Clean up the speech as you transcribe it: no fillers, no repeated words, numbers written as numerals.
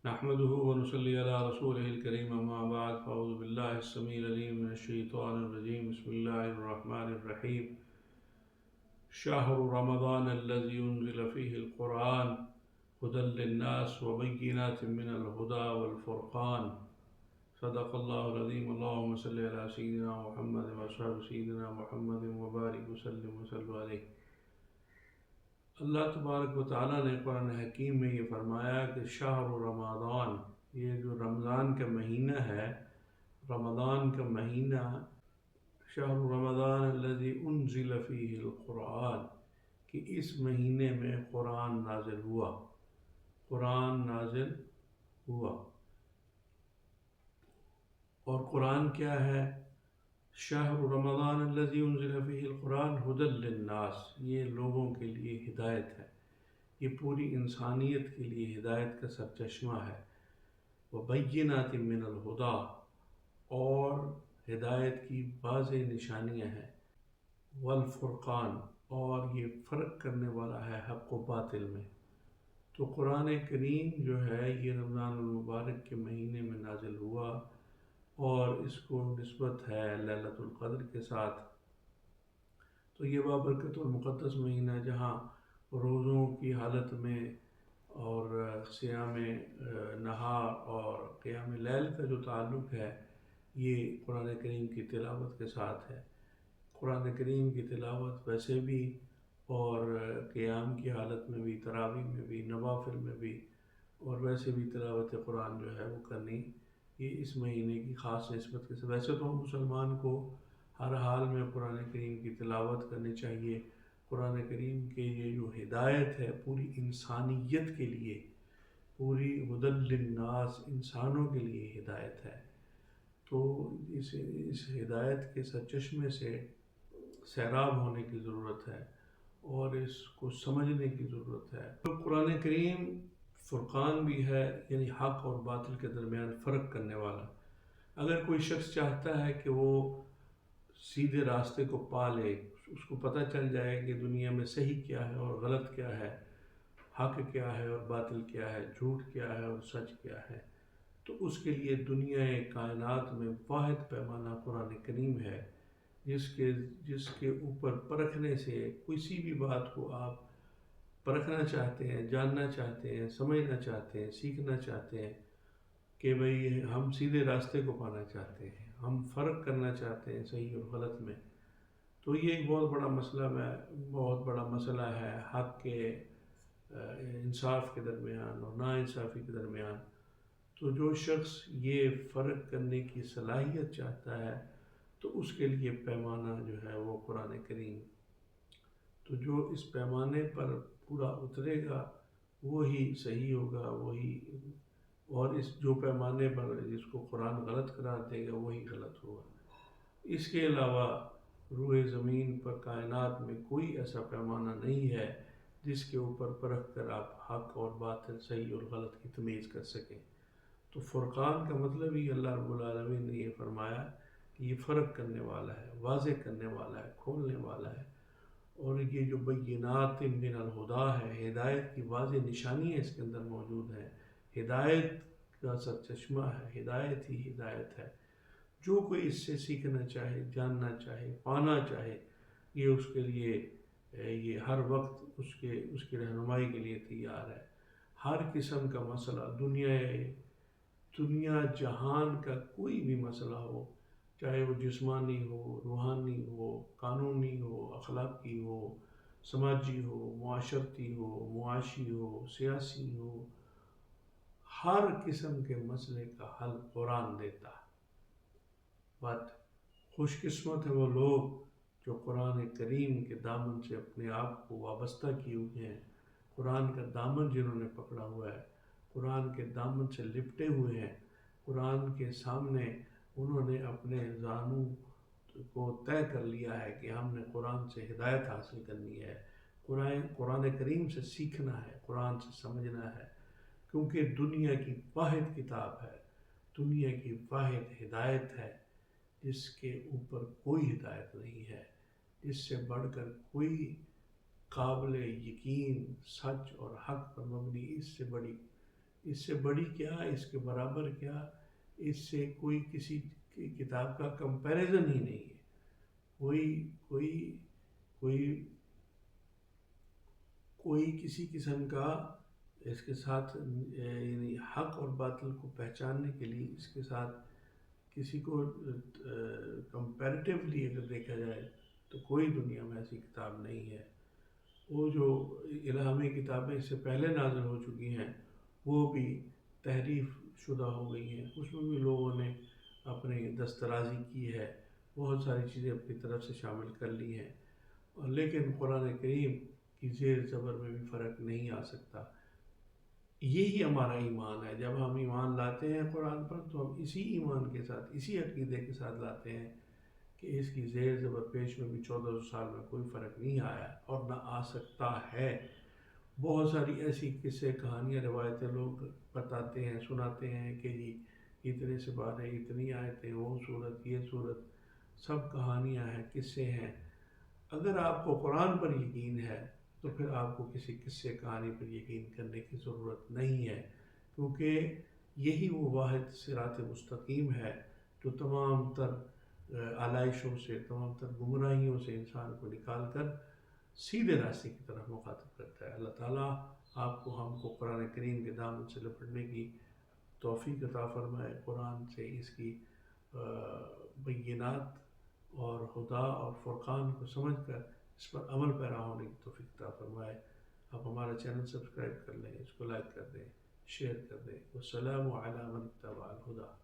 نحمده ونصلي على رسوله الكريم أما بعد فأعوذ بالله السميع العليم من الشيطان الرجيم بسم الله الرحمن الرحيم شهر رمضان الذي أنزل فيه القرآن هدى للناس وبينات من الهدى والفرقان صدق الله العظيم اللهم صل على سيدنا محمد وصحبه سيدنا محمد وبارك وسلم وصلوا عليه۔ اللہ تبارک و تعالیٰ نے قرآن حکیم میں یہ فرمایا کہ شہر رمضان، یہ جو رمضان کا مہینہ ہے، رمضان کا مہینہ، شہر رمضان الذی انزل فیہ القرآن، کہ اس مہینے میں قرآن نازل ہوا، قرآن نازل ہوا۔ اور قرآن کیا ہے؟ شہر رمضان الذی انزل فیہ القرآن ھدی للناس، یہ لوگوں کے لیے ہدایت ہے، یہ پوری انسانیت کے لیے ہدایت کا سرچشمہ ہے۔ وبینات من الہدی، اور ہدایت کی واضح نشانیاں ہیں، والفرقان، اور یہ فرق کرنے والا ہے حق و باطل میں۔ تو قرآن کریم جو ہے یہ رمضان المبارک کے مہینے میں نازل ہوا، اور اس کو نسبت ہے لیلۃ القدر کے ساتھ۔ تو یہ بابرکت المقدس مہینہ جہاں روزوں کی حالت میں اور صیام نہار اور قیام لیل کا جو تعلق ہے یہ قرآن کریم کی تلاوت کے ساتھ ہے۔ قرآن کریم کی تلاوت ویسے بھی اور قیام کی حالت میں بھی، تراویح میں بھی، نوافل میں بھی، اور ویسے بھی تلاوت قرآن جو ہے وہ کرنی، یہ اس مہینے کی خاص نسبت کے ساتھ۔ ویسے تو مسلمان کو ہر حال میں قرآن کریم کی تلاوت کرنی چاہیے۔ قرآن کریم کے یہ جو ہدایت ہے پوری انسانیت کے لیے، پوری ھدی للناس، انسانوں کے لیے ہدایت ہے، تو اس ہدایت کے سرچشمے سے سیراب ہونے کی ضرورت ہے اور اس کو سمجھنے کی ضرورت ہے۔ تو قرآن کریم فرقان بھی ہے، یعنی حق اور باطل کے درمیان فرق کرنے والا۔ اگر کوئی شخص چاہتا ہے کہ وہ سیدھے راستے کو پا لے، اس کو پتہ چل جائے کہ دنیا میں صحیح کیا ہے اور غلط کیا ہے، حق کیا ہے اور باطل کیا ہے، جھوٹ کیا ہے اور سچ کیا ہے، تو اس کے لیے دنیا کائنات میں واحد پیمانہ قرآن کریم ہے، جس کے اوپر پرکھنے سے کسی بھی بات کو آپ پرکھنا چاہتے ہیں، جاننا چاہتے ہیں، سمجھنا چاہتے ہیں، سیکھنا چاہتے ہیں کہ بھئی ہم سیدھے راستے کو پانا چاہتے ہیں، ہم فرق کرنا چاہتے ہیں صحیح اور غلط میں، تو یہ ایک بہت بڑا مسئلہ ہے حق کے انصاف کے درمیان اور ناانصافی کے درمیان۔ تو جو شخص یہ فرق کرنے کی صلاحیت چاہتا ہے تو اس کے لیے پیمانہ جو ہے وہ قرآن کریم، تو جو اس پیمانے پر پورا اترے گا وہی صحیح ہوگا، وہی، اور اس جو پیمانے پر جس کو قرآن غلط قرار دے گا وہی غلط ہوگا۔ اس کے علاوہ روئے زمین پر کائنات میں کوئی ایسا پیمانہ نہیں ہے جس کے اوپر پرکھ کر آپ حق اور باطل، صحیح اور غلط کی تمیز کر سکیں۔ تو فرقان کا مطلب ہی اللہ رب العالمین نے یہ فرمایا کہ یہ فرق کرنے والا ہے، واضح کرنے والا ہے، کھولنے والا ہے، اور یہ جو بینات من الہدی ہے، ہدایت کی واضح نشانیاں اس کے اندر موجود ہیں، ہدایت کا سرچشمہ ہے، ہدایت ہی ہدایت ہے۔ جو کوئی اس سے سیکھنا چاہے، جاننا چاہے، پانا چاہے، یہ اس کے لیے یہ ہر وقت اس کی رہنمائی کے لیے تیار ہے۔ ہر قسم کا مسئلہ، دنیا جہان کا کوئی بھی مسئلہ ہو، چاہے وہ جسمانی ہو، روحانی ہو، قانونی ہو، اخلاقی ہو، سماجی ہو، معاشرتی ہو، معاشی ہو، سیاسی ہو، ہر قسم کے مسئلے کا حل قرآن دیتا ہے۔ بات خوش قسمت ہے وہ لوگ جو قرآن کریم کے دامن سے اپنے آپ کو وابستہ کیے ہوئے ہیں، قرآن کا دامن جنہوں نے پکڑا ہوا ہے، قرآن کے دامن سے لپٹے ہوئے ہیں، قرآن کے سامنے انہوں نے اپنے زانوں کو طے کر لیا ہے کہ ہم نے قرآن سے ہدایت حاصل کرنی ہے، قرآن کریم سے سیکھنا ہے، قرآن سے سمجھنا ہے، کیونکہ دنیا کی واحد کتاب ہے، دنیا کی واحد ہدایت ہے، جس کے اوپر کوئی ہدایت نہیں ہے، جس سے بڑھ کر کوئی قابل یقین، سچ اور حق پر مبنی اس سے بڑی اس سے بڑی کیا، اس کے برابر کیا، اس سے کوئی کسی کتاب کا کمپیریزن ہی نہیں ہے. کوئی کوئی کوئی کوئی کسی قسم کا اس کے ساتھ یعنی حق اور باطل کو پہچاننے کے لیے اس کے ساتھ کسی کو کمپیریٹیولی اگر دیکھا جائے تو کوئی دنیا میں ایسی کتاب نہیں ہے. وہ جو الہامی کتابیں اس سے پہلے نازل ہو چکی ہیں وہ بھی تحریف شدہ ہو گئی ہیں، اس میں بھی لوگوں نے اپنی دسترازی کی ہے، بہت ساری چیزیں اپنی طرف سے شامل کر لی ہیں. لیکن قرآن کریم کی زیر زبر میں بھی فرق نہیں آ سکتا. یہی ہمارا ایمان ہے. جب ہم ایمان لاتے ہیں قرآن پر تو ہم اسی ایمان کے ساتھ، اسی عقیدے کے ساتھ لاتے ہیں کہ اس کی زیر زبر پیش میں بھی 1400 سال میں کوئی فرق نہیں آیا اور نہ آ سکتا ہے. بہت ساری ایسی قصے کہانیاں روایتیں لوگ بتاتے ہیں، سناتے ہیں کہ جی اتنے سے بارے اتنی آیتیں، وہ صورت، یہ صورت، سب کہانیاں ہیں، قصے ہیں. اگر آپ کو قرآن پر یقین ہے تو پھر آپ کو کسی قصے کہانی پر یقین کرنے کی ضرورت نہیں ہے، کیونکہ یہی وہ واحد صراط مستقیم ہے جو تمام تر آلائشوں سے، تمام تر گمراہیوں سے انسان کو نکال کر سیدھے راستے کی طرف مخاطب کرتا ہے. اللہ تعالیٰ آپ کو، ہم کو قرآن کریم کے دامن سے لپٹنے کی توفیق عطا فرمائے. قرآن سے اس کی بینات اور ہدا اور فرقان کو سمجھ کر اس پر عمل پیرا ہونے کی توفیق عطا فرمائے. آپ ہمارا چینل سبسکرائب کر لیں، اس کو لائک کر دیں، شیئر کر دیں. والسلام علی من اتبع الہدی.